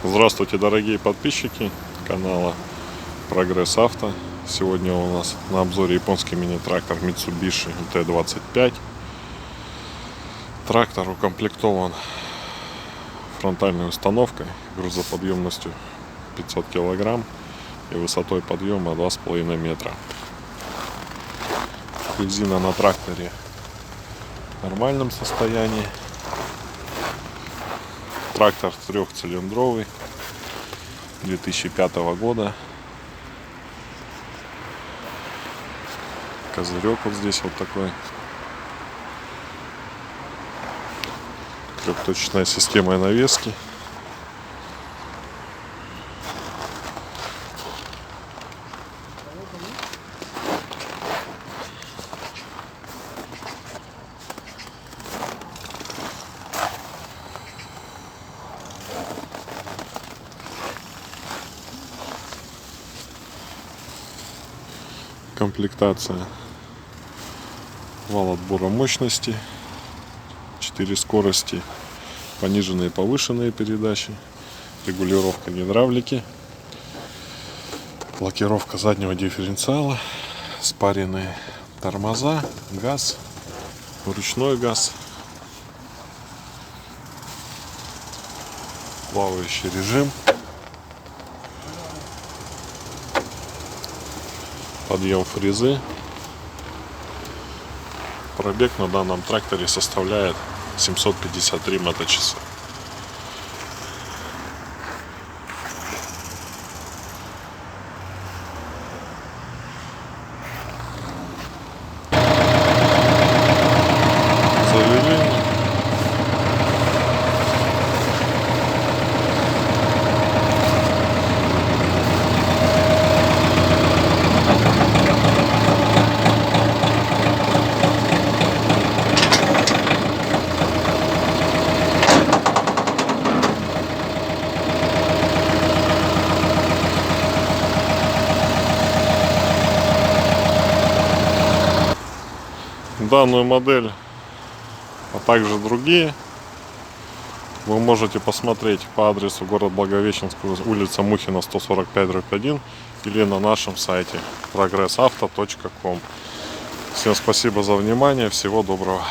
Здравствуйте, дорогие подписчики канала Прогресс Авто. Сегодня у нас на обзоре японский мини-трактор Mitsubishi T25. Трактор укомплектован фронтальной установкой грузоподъемностью 500 кг и высотой подъема 2,5 метра. Резина на тракторе в нормальном состоянии. Трактор трехцилиндровый 2005 года. Козырек вот здесь вот такой. Трехточечная система навески. Комплектация: вал отбора мощности, 4 скорости, пониженные и повышенные передачи, регулировка гидравлики, блокировка заднего дифференциала, спаренные тормоза, газ, ручной газ, плавающий режим, подъем фрезы. Пробег на данном тракторе составляет 753 моточаса. Завели. Данную модель, а также другие, вы можете посмотреть по адресу город Благовещенск, улица Мухина, 145/1, или на нашем сайте progressauto.com. Всем спасибо за внимание, всего доброго.